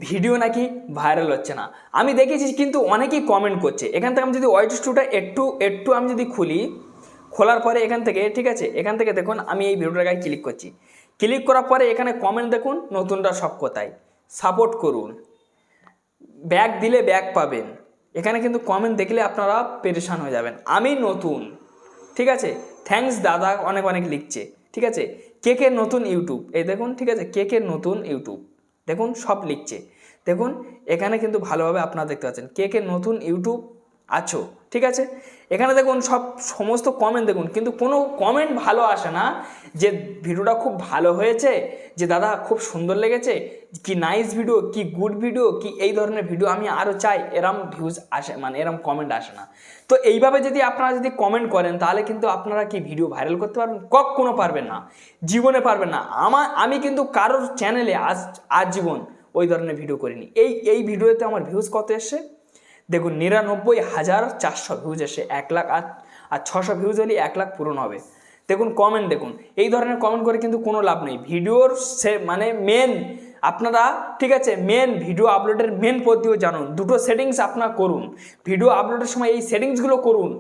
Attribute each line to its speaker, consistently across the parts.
Speaker 1: Video নাকি viral হচ্ছে না। আমি দেখেছি কিন্তু অনেকেই কমেন্ট করছে। এখান থেকে আমি যদি ওয়াইটি স্টুডিওটা একটু আমি যদি খুলি, খোলার পরে এখান থেকে ঠিক আছে, এখান থেকে দেখুন আমি এই ভিডিওটার গায়ে ক্লিক করছি। ক্লিক করার পরে এখানে কমেন্ট দেখুন, নতুনটা সব কোথায়, সাপোর্ট করুন, ব্যাক দিলে ব্যাক পাবেন। এখানে কিন্তু কমেন্ট দেখলে আপনারা পেরেশান হয়ে যাবেন। আমি নতুন, ঠিক আছে, থ্যাঙ্কস দাদা অনেক অনেক লিখছে, ঠিক আছে। কেকের নতুন ইউটিউব, এই দেখুন, ঠিক আছে, কেকের নতুন ইউটিউব দেখুন সব লিখছে। দেখুন এখানে কিন্তু ভালোভাবে আপনারা দেখতে পাচ্ছেন কেকের নতুন ইউটিউব আছো, ঠিক আছে। এখানে দেখুন সমস্ত কমেন্ট দেখুন, কিন্তু কোনো কমেন্ট ভালো আসে না যে ভিডিওটা খুব ভালো হয়েছে, যে দাদা খুব সুন্দর লেগেছে, কি নাইস ভিডিও, কি গুড ভিডিও, কি এই ধরনের ভিডিও আমি আরও চাই, এরম ভিউজ আসে, মানে এরম কমেন্ট আসে না। তো এইভাবে যদি আপনারা যদি কমেন্ট করেন তাহলে কিন্তু আপনারা কি ভিডিও ভাইরাল করতে পারবেন? কখনো পারবেন না, জীবনে পারবেন না। আমি কিন্তু কারোর চ্যানেলে আজীবন ওই ধরনের ভিডিও করিনি। এই ভিডিওতে আমার ভিউজ কত এসছে দেখুন, 99,400 ভিউজ এসে 1 লাখ, আর 600 ভিউজ হলে 1 লাখ পূরণ হবে। দেখুন কমেন্ট দেখুন, এই ধরনের কমেন্ট করে কিন্তু কোনো লাভ নেই। ভিডিওর মানে মেন আপনারা, ঠিক আছে, মেন ভিডিও আপলোডের মেন পদ্ধতিও জানুন। দুটো সেটিংস আপনারা করুন, ভিডিও আপলোডের সময় এই সেটিংসগুলো করুন,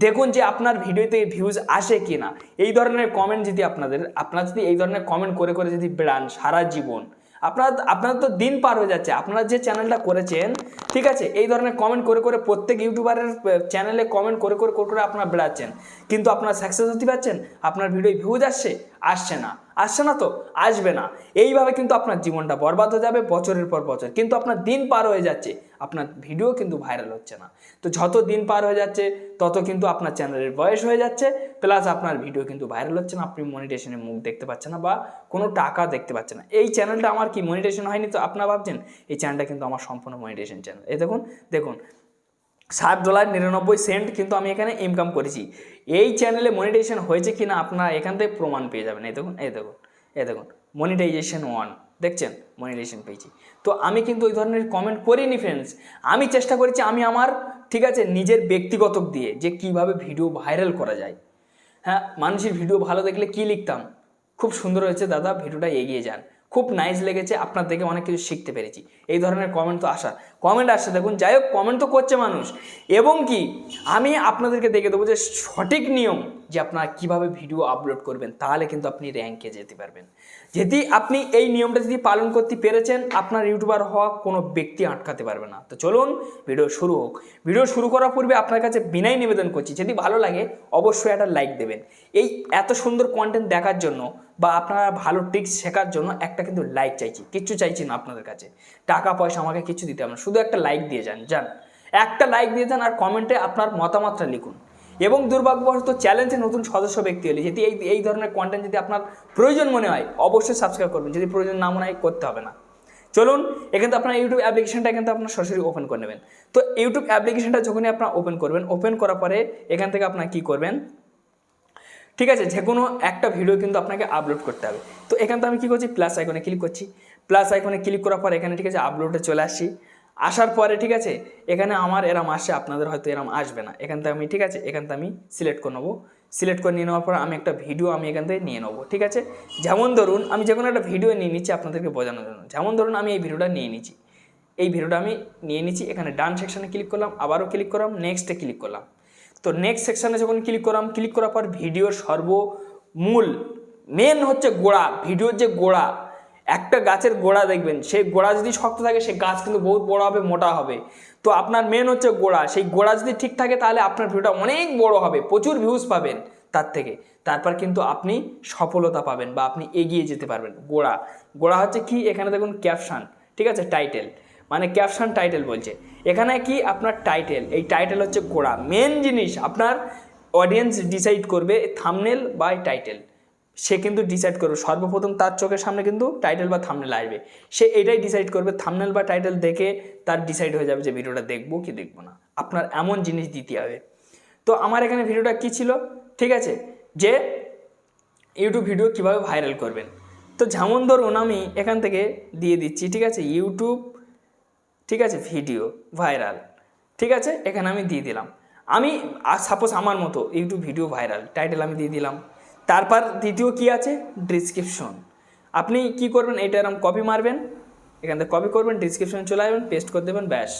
Speaker 1: দেখুন যে আপনার ভিডিওতে ভিউজ আসে কি না। এই ধরনের কমেন্ট যদি আপনারা যদি এই ধরনের কমেন্ট করে করে যদি বেড়ান সারা জীবন, আপনার তো দিন পার হয়ে যাচ্ছে। আপনারা যে চ্যানেলটা করেছেন, ঠিক আছে, এই ধরনের কমেন্ট করে করে প্রত্যেক ইউটিউবারের চ্যানেলে কমেন্ট করে করে করে করে আপনারা বেড়াচ্ছেন, কিন্তু আপনারা সাকসেস হতে পারছেন? আপনার ভিডিও ভিউজ আসছে না তো, আসবে না। এইভাবে কিন্তু আপনার জীবনটা বরবাদ হয়ে যাবে বছরের পর বছর, কিন্তু আপনার দিন পার হয়ে যাচ্ছে, আপনার ভিডিও কিন্তু ভাইরাল হচ্ছে না। তো যত দিন পার হয়ে যাচ্ছে তত কিন্তু আপনার চ্যানেলের বয়স হয়ে যাচ্ছে, প্লাস আপনার ভিডিও কিন্তু ভাইরাল হচ্ছে না, আপনি মনিটাইজেশনের মুখ দেখতে পাচ্ছেন না বা কোনো টাকা দেখতে পাচ্ছেন না। এই চ্যানেলটা আমার কি মনিটাইজেশন হয়নি? তো আপনারা ভাবছেন এই চ্যানেলটা কিন্তু আমার সম্পূর্ণ মনিটাইজেশন চ্যানেল। এই দেখুন $7.99 কিন্তু আমি এখানে ইনকাম করেছি। এই চ্যানেলে মনিটাইজেশন হয়েছে কিনা আপনারা এখান থেকে প্রমাণ পেয়ে যাবেন। এই দেখুন মনিটাইজেশন 1, দেখছেন মনিটাইজেশন পেয়েছি। তো আমি কিন্তু ওই ধরনের কমেন্ট করিনি ফ্রেন্ডস। আমি চেষ্টা করেছি আমি আমার, ঠিক আছে, নিজের ব্যক্তিগত দিয়ে যে কিভাবে ভিডিও ভাইরাল করা যায়। হ্যাঁ, মানুষের ভিডিও ভালো দেখলে কি লিখতাম, খুব সুন্দর হয়েছে দাদা, ভিডিওটা এগিয়ে যান, খুব নাইস লেগেছে, আপনার দেখে অনেক কিছু শিখতে পেরেছি। এই ধরনের কমেন্ট আসছে দেখুন। যাই হোক, কমেন্ট তো করছে মানুষ, এবং কি আমি আপনাদেরকে দেখে দেবো যে সঠিক নিয়ম যে আপনারা কিভাবে ভিডিও আপলোড করবেন, তাহলে কিন্তু আপনি র্যাঙ্কে যেতে পারবেন। যদি আপনি এই নিয়মটা যদি পালন করতে পেরেছেন, আপনার ইউটিউবার হওয়া কোনো ব্যক্তি আটকাতে পারবে না। তো চলুন ভিডিও শুরু হোক। ভিডিও শুরু করার পূর্বে আপনার কাছে বিনয় নিবেদন করছি, যদি ভালো লাগে অবশ্যই একটা লাইক দেবেন। এই এত সুন্দর কন্টেন্ট দেখার জন্য বা আপনারা ভালো ট্রিক্স শেখার জন্য একটা কিন্তু লাইক চাইছি, কিচ্ছু চাইছি না আপনাদের কাছে, টাকা পয়সা আমাকে কিছু দিতে হবে না, শুধু একটা লাইক দিয়ে যান, একটা লাইক দিয়ে যান, আর কমেন্টে আপনার মতামতটা লিখুন। এবং দুর্ভাগ্যবশত চ্যালেঞ্জে নতুন সদস্য ব্যক্তি হলে যদি এই ধরনের কন্টেন্ট যদি আপনার প্রয়োজন মনে হয় অবশ্যই সাবস্ক্রাইব করবেন, যদি প্রয়োজন না মনে হয় করতে হবে না। চলুন, এখানে আপনার ইউটিউব অ্যাপ্লিকেশনটা কিন্তু আপনার সরাসরি ওপেন করে নেবেন। তো ইউটিউব অ্যাপ্লিকেশনটা যখনই আপনার ওপেন করবেন, ওপেন করার পরে এখান থেকে আপনার কী করবেন, ঠিক আছে, যে কোনো একটা ভিডিও কিন্তু আপনাকে আপলোড করতে হবে। তো এখান থেকে আমি কী করছি, প্লাস আইকনে ক্লিক করছি। প্লাস আইকনে ক্লিক করার পর এখানে, ঠিক আছে, আপলোডে চলে আসছি। আসার পরে, ঠিক আছে, এখানে আমার এরম আসে, আপনাদের হয়তো এরম আসবে না। এখান থেকে আমি, ঠিক আছে, এখান থেকে আমি সিলেক্ট করে নেবো। সিলেক্ট করে নিয়ে নেওয়ার পর আমি একটা ভিডিও আমি এখান থেকে নিয়ে নেবো, ঠিক আছে। যেমন ধরুন আমি যে কোনো একটা ভিডিও নিয়ে নিচ্ছি আপনাদেরকে বোঝানোর জন্য। যেমন ধরুন আমি এই ভিডিওটা নিয়ে নিচ্ছি, এখানে ডান সেকশানে ক্লিক করলাম, আবারও ক্লিক করলাম, নেক্সটে ক্লিক করলাম। তো নেক্সট সেকশানে যখন ক্লিক করার পর ভিডিওর সর্বমূল মেন হচ্ছে গোড়া, ভিডিওর যে গোড়া, একটা গাছের গোড়া দেখবেন, সেই গোড়া যদি শক্ত থাকে সেই গাছ কিন্তু বহুত বড় হবে, মোটা হবে। তো আপনার মেন হচ্ছে গোড়া, সেই গোড়া যদি ঠিক থাকে তাহলে আপনার ভিডিওটা অনেক বড় হবে, প্রচুর ভিউজ পাবেন তারপর কিন্তু আপনি সফলতা পাবেন বা আপনি এগিয়ে যেতে পারবেন। গোড়া হচ্ছে কি, এখানে দেখুন ক্যাপশন, ঠিক আছে, টাইটেল, মানে ক্যাপশন টাইটেল বলছে এখানে কি আপনার টাইটেল, এই টাইটেল হচ্ছে গোড়া, মেন জিনিস। আপনার অডিয়েন্স ডিসাইড করবে থাম্বনেল বা টাইটেল, সে কিন্তু ডিসাইড করবে সর্বপ্রথম, তার চোখের সামনে কিন্তু টাইটেল বা থাম্বনেল আসবে, সে এটাই ডিসাইড করবে। থাম্বনেল বা টাইটেল দেখে তার ডিসাইড হয়ে যাবে যে ভিডিওটা দেখবো কি দেখবো না। আপনার এমন জিনিস দিতে হবে। তো আমার এখানে ভিডিওটা কি ছিল, ঠিক আছে, যে ইউটিউব ভিডিও কিভাবে ভাইরাল করবেন। তো যেমন ধরুন আমি এখান থেকে দিয়ে দিচ্ছি, ঠিক আছে, ইউটিউব, ঠিক আছে, ভিডিও ভাইরাল, ঠিক আছে, এখানে আমি দিয়ে দিলাম। আমি সাপোজ আমার মতো ইউটিউব ভিডিও ভাইরাল টাইটেল আমি দিয়ে দিলাম। তারপর দ্বিতীয় কি আছে, ডিসক্রিপশন। আপনি কি করবেন, এটা এরকম কপি মারবেন, এখান থেকে কপি করবেন, ডিসক্রিপশনে চলে আসবেন, পেস্ট করে দেবেন, ব্যাস।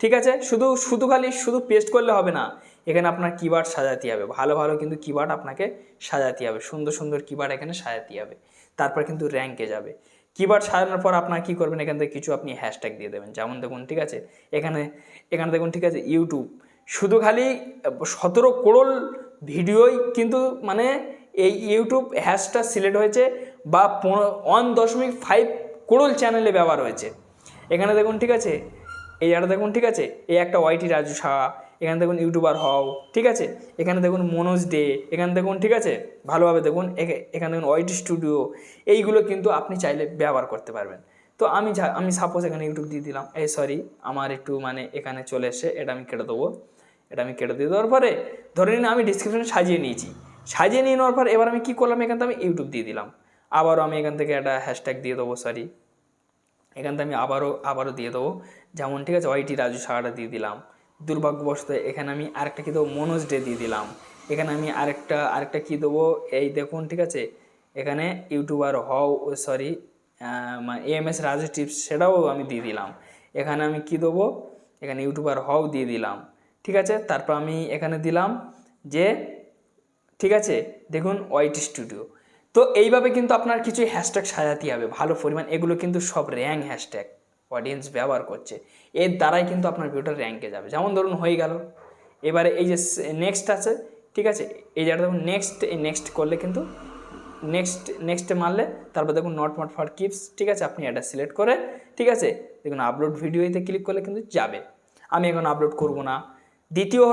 Speaker 1: ঠিক আছে, শুধু পেস্ট করলে হবে না, এখানে আপনার কিওয়ার্ড সাজাতে হবে, ভালো ভালো কিন্তু কিওয়ার্ড আপনাকে সাজাতে হবে, সুন্দর সুন্দর কিওয়ার্ড এখানে সাজাতে হবে, তারপর কিন্তু র্যাঙ্কে যাবে। কিওয়ার্ড সাজানোর পর আপনার কী করবেন, এখান থেকে কিছু আপনি হ্যাশট্যাগ দিয়ে দেবেন, যেমন দেখুন, ঠিক আছে, এখানে দেখুন, ঠিক আছে, ইউটিউব শুধু খালি 17 করোড় ভিডিওই কিন্তু মানে এই ইউটিউব হ্যাশট্যাগ সিলেক্ট হয়েছে, বা 1.5 করোড় চ্যানেলে ব্যবহার হয়েছে। এখানে দেখুন, ঠিক আছে, এই জায়গাটা দেখুন, ঠিক আছে, এই একটা ওয়াইটি রাজু সাহা, এখানে দেখুন ইউটিউবার হও, ঠিক আছে, এখানে দেখুন মনোজ ডে, এখানে দেখুন, ঠিক আছে, ভালোভাবে দেখুন, এখানে দেখুন ওয়াইটি স্টুডিও, এইগুলো কিন্তু আপনি চাইলে ব্যবহার করতে পারবেন। তো আমি সাপোজ এখানে ইউটিউব দিয়ে দিলাম, সরি আমার একটু মানে এখানে চলে এসে এটা আমি কেটে দেবো, এটা আমি কেটে দিয়ে দেওয়ার পরে ধরে নিন আমি ডিসক্রিপশনে সাজিয়ে নিয়েছি, সাজিয়ে নিয়ে নেওয়ার পর এবার আমি কী করলাম, এখান থেকে আমি ইউটিউব দিয়ে দিলাম, আবারও আমি এখান থেকে একটা হ্যাশট্যাগ দিয়ে দেবো, সরি এখান থেকে আমি আবারও দিয়ে দেবো, যেমন, ঠিক আছে, ওয়াইটি রাজু সাহাটা দিয়ে দিলাম, দুর্ভাগ্যবশত এখানে আমি আরেকটা কী দেবো, মনোজ ডে দিয়ে দিলাম, এখানে আমি আরেকটা কী দেবো, এই দেখুন, ঠিক আছে, এখানে ইউটিউবার হও, সরি এএমএস রাজু টিপস, সেটাও আমি দিয়ে দিলাম, এখানে আমি কী দেবো, এখানে ইউটিউবার হও দিয়ে দিলাম, ঠিক আছে, তারপর আমি এখানে দিলাম যে, ঠিক আছে, দেখুন ওয়াইটি স্টুডিও। তো এইভাবে কিন্তু আপনার কিছু হ্যাশট্যাগ সাজাতে হবে ভালো পরিমাণ, এগুলো কিন্তু সব র্যাঙ্ক হ্যাশট্যাগ অডিয়েন্স ব্যবহার করছে, এর দ্বারাই কিন্তু আপনার ভিডিওটা র্যাঙ্কে যাবে। যেমন ধরুন হয়ে গেল, এবারে এই যে নেক্সট আছে, ঠিক আছে, এই জায়গাটা দেখুন নেক্সট করলে কিন্তু নেক্সটে মারলে তারপর দেখুন নট ফর কিপস, ঠিক আছে, আপনি এটা সিলেক্ট করে, ঠিক আছে, দেখুন আপলোড ভিডিওতে ক্লিক করলে কিন্তু যাবে। আমি এখন আপলোড করব না। তৃতীয়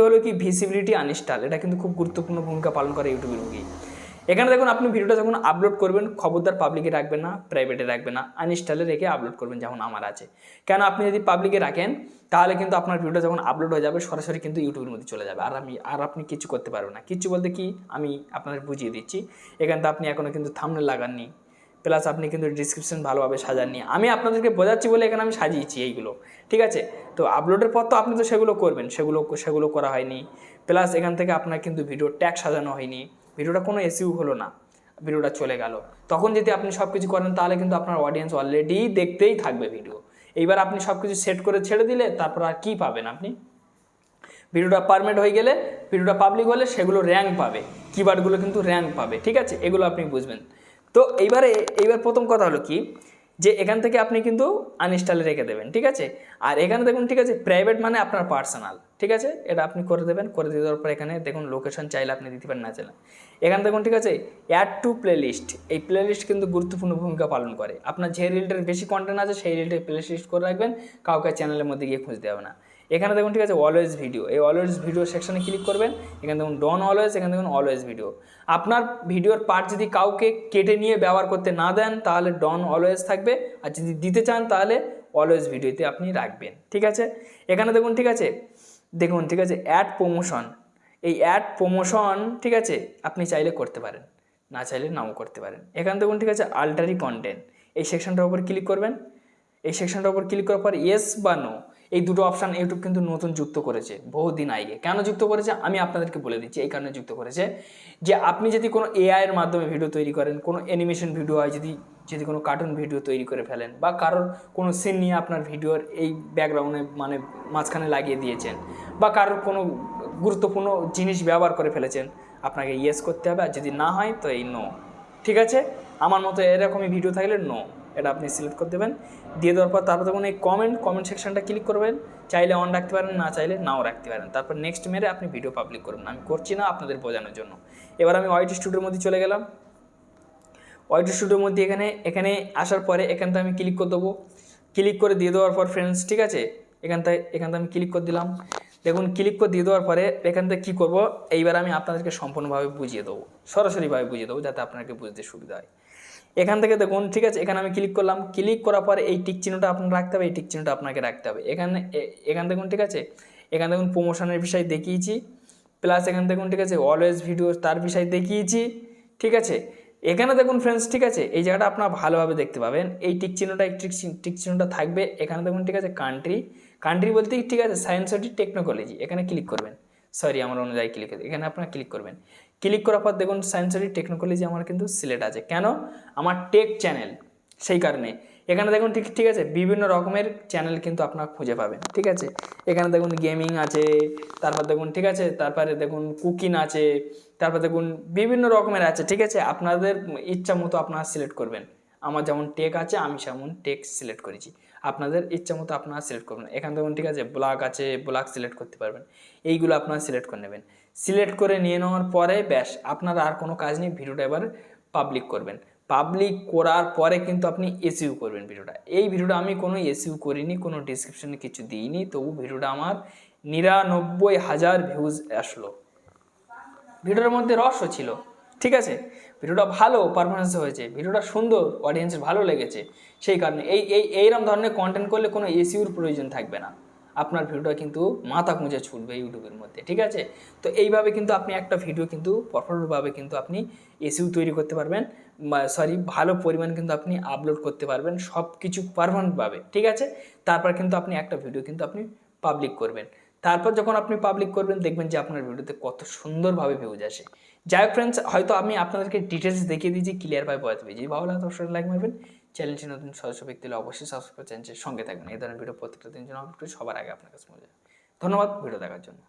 Speaker 1: হলো কি ভিজিবিলিটি আনইনস্টল, এটা কিন্তু খুব গুরুত্বপূর্ণ ভূমিকা পালন করে ইউটিউবের মুখে। এখানে দেখুন আপনি ভিডিওটা যখন আপলোড করবেন, খবরদার পাবলিকে রাখবেন না, প্রাইভেটে রাখবেন না, আনইনস্টলে রেখে আপলোড করবেন, যেমন আমার আছে। কেন, আপনি যদি পাবলিকে রাখেন তাহলে কিন্তু আপনার ভিডিওটা যখন আপলোড হয়ে যাবে সরাসরি কিন্তু ইউটিউবের মধ্যে চলে যাবে, আর আপনি কিছু করতে পারবেন না। কিছু বলতে কি, আমি আপনাদের বুঝিয়ে দিচ্ছি। এখানে তো আপনি এখনও কিন্তু থাম্বনেল লাগাননি, প্লাস আপনি কিন্তু ডিসক্রিপশন ভালোভাবে সাজাননি, আমি আপনাদেরকে বোঝাচ্ছি বলে এখানে আমি সাজিয়েছি এইগুলো, ঠিক আছে। তো আপলোডের পর তো আপনি তো সেগুলো করবেন, সেগুলো করা হয়নি, প্লাস এখান থেকে আপনার কিন্তু ভিডিও ট্যাগ সাজানো হয়নি, ভিডিওটা কোনো এসইউ হলো না, ভিডিওটা চলে গেল। তখন যদি আপনি সব কিছু করেন তাহলে কিন্তু আপনার অডিয়েন্স অলরেডি দেখতেই থাকবে ভিডিও। এইবার আপনি সব কিছু সেট করে ছেড়ে দিলে তারপর আর কী পাবেন আপনি, ভিডিওটা পারমেন্ট হয়ে গেলে, ভিডিওটা পাবলিক হলে সেগুলো র্যাঙ্ক পাবে, কিওয়ার্ডগুলো কিন্তু র্যাঙ্ক পাবে, ঠিক আছে, এগুলো আপনি বুঝবেন। তো এইবার প্রথম কথা হলো কি, যে এখান থেকে আপনি কিন্তু আনইনস্টলে রেখে দেবেন, ঠিক আছে। আর এখানে দেখুন, ঠিক আছে, প্রাইভেট মানে আপনার পার্সোনাল, ঠিক আছে, এটা আপনি করে দেবেন। করে দিয়ে দেওয়ার পর এখানে দেখুন লোকেশন চাইলে আপনি দিতে পারেন, না চাইলে এখানে দেখুন, ঠিক আছে, অ্যাড টু প্লেলিস্ট, এই প্লেলিস্ট কিন্তু গুরুত্বপূর্ণ ভূমিকা পালন করে। আপনার যে রিলেটেড বেশি কন্টেন্ট আছে সেই রিলেটেড প্লেলিস্ট করে রাখবেন, কাউকে চ্যানেলের মধ্যে গিয়ে খুঁজতে হবে না। এখানে দেখুন, ঠিক আছে, অলওয়েজ ভিডিও, এই অলওয়েজ ভিডিও সেকশনে ক্লিক করবেন, এখানে দেখুন ডন অলওয়েজ, এখানে দেখুন অলওয়েজ ভিডিও। আপনার ভিডিওর পার্ট যদি কাউকে কেটে নিয়ে ব্যবহার করতে না দেন তাহলে ডন অলওয়েজ থাকবে, আর যদি দিতে চান তাহলে অলওয়েজ ভিডিওতে আপনি রাখবেন, ঠিক আছে। এখানে দেখুন, ঠিক আছে, ঠিক আছে, অ্যাড প্রমোশন, এই অ্যাড প্রমোশন, ঠিক আছে, আপনি চাইলে করতে পারেন, না চাইলে নাও করতে পারেন। এখানে দেখুন, ঠিক আছে, আল্টারি কন্টেন্ট, এই সেকশনটার উপর ক্লিক করবেন, এই সেকশনটার উপর ক্লিক করার পর ইয়েস বা নো, এই দুটো অপশান ইউটিউব কিন্তু নতুন যুক্ত করেছে বহুদিন আগে। কেন যুক্ত করেছে আমি আপনাদেরকে বলে দিচ্ছি, এই কারণে যুক্ত করেছে যে আপনি যদি কোনো এআইয়ের মাধ্যমে ভিডিও তৈরি করেন, কোনো অ্যানিমেশন ভিডিও হয়, যদি কোনো কার্টুন ভিডিও তৈরি করে ফেলেন, বা কারোর কোনো সিন নিয়ে আপনার ভিডিওর এই ব্যাকগ্রাউন্ডে মানে মাঝখানে লাগিয়ে দিয়েছেন, বা কারোর কোনো গুরুত্বপূর্ণ জিনিস ব্যবহার করে ফেলেছেন, আপনাকে ইয়েস করতে হবে, আর যদি না হয় তো এই নো, ঠিক আছে। আমার মতো এরকমই ভিডিও থাকলে নো, এটা আপনি সিলেক্ট করে দেবেন। দিয়ে দেওয়ার পর তারপর দেখুন এই কমেন্ট সেকশনটা ক্লিক করবেন, চাইলে অন রাখতে পারেন, না চাইলে নাও রাখতে পারেন। তারপর নেক্সট মেরে আপনি ভিডিও পাবলিক করবেন, আমি করছি না আপনাদের বোঝানোর জন্য। এবার আমি ওয়াইটি স্টুডিওর মধ্যে চলে গেলাম। ওয়াইটি স্টুডিওর মধ্যে এখানে আসার পরে এখান থেকে আমি ক্লিক করে দেবো। ক্লিক করে দিয়ে দেওয়ার পর ফ্রেন্ডস, ঠিক আছে, এখান থেকে আমি ক্লিক করে দিলাম। দেখুন ক্লিক করে দিয়ে দেওয়ার পরে এখান থেকে কী করবো, এইবার আমি আপনাদেরকে সম্পূর্ণভাবে বুঝিয়ে দেবো, সরাসরিভাবে বুঝিয়ে দেবো, যাতে আপনাকে বুঝতে সুবিধা হয়। এখান থেকে দেখুন, ঠিক আছে, এখানে আমি ক্লিক করলাম। ক্লিক করার পরে এই টিক চিহ্নটা আপনার রাখতে হবে, এই টিক চিহ্নটা আপনাকে রাখতে হবে। এখান দেখুন, ঠিক আছে, এখানে দেখুন প্রমোশনের বিষয় দেখিয়েছি, প্লাস এখানে দেখুন, ঠিক আছে, অলওয়েজ ভিডিও তার বিষয় দেখিয়েছি, ঠিক আছে। এখানে দেখুন ফ্রেন্ডস, ঠিক আছে, এই জায়গাটা আপনারা ভালোভাবে দেখতে পাবেন, এই টিক চিহ্নটা থাকবে। এখানে দেখুন, ঠিক আছে, কান্ট্রি বলতে ঠিক আছে সায়েন্স অ্যান্ড টেকনোলজি, এখানে ক্লিক করবেন, সরি আমার অনুযায়ী ক্লিক করবে, এখানে আপনারা ক্লিক করবেন। ক্লিক করার পর দেখুন সায়েন্স অ্যান্ড টেকনোলজি আমার কিন্তু সিলেক্ট আছে। কেন, আমার টেক চ্যানেল, সেই কারণে এখানে দেখুন ঠিক ঠিক আছে, বিভিন্ন রকমের চ্যানেল কিন্তু আপনারা খুঁজে পাবেন। ঠিক আছে, এখানে দেখুন গেমিং আছে, তারপর দেখুন ঠিক আছে, তারপরে দেখুন কুকিং আছে, তারপর দেখুন বিভিন্ন রকমের আছে। ঠিক আছে, আপনাদের ইচ্ছা মতো আপনারা সিলেক্ট করবেন। আমার যেমন টেক আছে, আমি যেমন টেক সিলেক্ট করেছি, আপনাদের ইচ্ছা মতো আপনারা সিলেক্ট করবেন। এখানে দেখুন ঠিক আছে, ব্লগ আছে, ব্লগ সিলেক্ট করতে পারবেন। এইগুলো আপনারা সিলেক্ট করে নেবেন। সিলেক্ট করে নিয়ে নেওয়ার পরে ব্যাস, আপনারা আর কোনো কাজ নেই, ভিডিওটা এবার পাবলিক করবেন। পাবলিক করার পরে কিন্তু আপনি এসইউ করবেন ভিডিওটা। এই ভিডিওটা আমি কোনো এসইউ করিনি, কোনো ডিসক্রিপশনে কিছু দিইনি, তবু ভিডিওটা আমার 99,000 ভিউজ আসলো। ভিডিওর মধ্যে রসও ছিল। ঠিক আছে, ভিডিওটা ভালো পারফরমেন্স হয়েছে, ভিডিওটা সুন্দর, অডিয়েন্সের ভালো লেগেছে। সেই কারণে এইরকম ধরনের কন্টেন্ট করলে কোনো এসইউর প্রয়োজন থাকবে না, আপনার ভিডিওটা কিন্তু মাথা গুঁজে ছুটবে ইউটিউবের মধ্যে। ঠিক আছে, তো এইভাবে কিন্তু আপনি একটা ভিডিও কিন্তু প্রপারভাবে কিন্তু আপনি এসইউ তৈরি করতে পারবেন, ভালো পরিমাণ কিন্তু আপনি আপলোড করতে পারবেন, সব কিছু পারফরমেন্টভাবে। ঠিক আছে, তারপর কিন্তু আপনি একটা ভিডিও কিন্তু আপনি পাবলিক করবেন। তারপর যখন আপনি পাবলিক করবেন, দেখবেন যে আপনার ভিডিওতে কত সুন্দরভাবে ভিউজ আসে। যাই হোক ফ্রেন্ডস, হয়তো আমি আপনাদেরকে ডিটেলস দেখিয়ে দিয়েছি, ক্লিয়ারভাবে বোঝাতে পেরেছি। যদি ভালো লাগে অবশ্যই লাইক মারবেন। চ্যানেলটি নতুন সদস্য ব্যক্তি হলে অবশ্যই সাবস্ক্রাইব করে চ্যানেলটির সঙ্গে থাকবেন। এই ধরনের ভিডিও প্রত্যেকটা দিন জন্য আপলোড করি, সবার আগে আপনার কাছে পৌঁছে যাবে। ধন্যবাদ ভিডিও দেখার জন্য।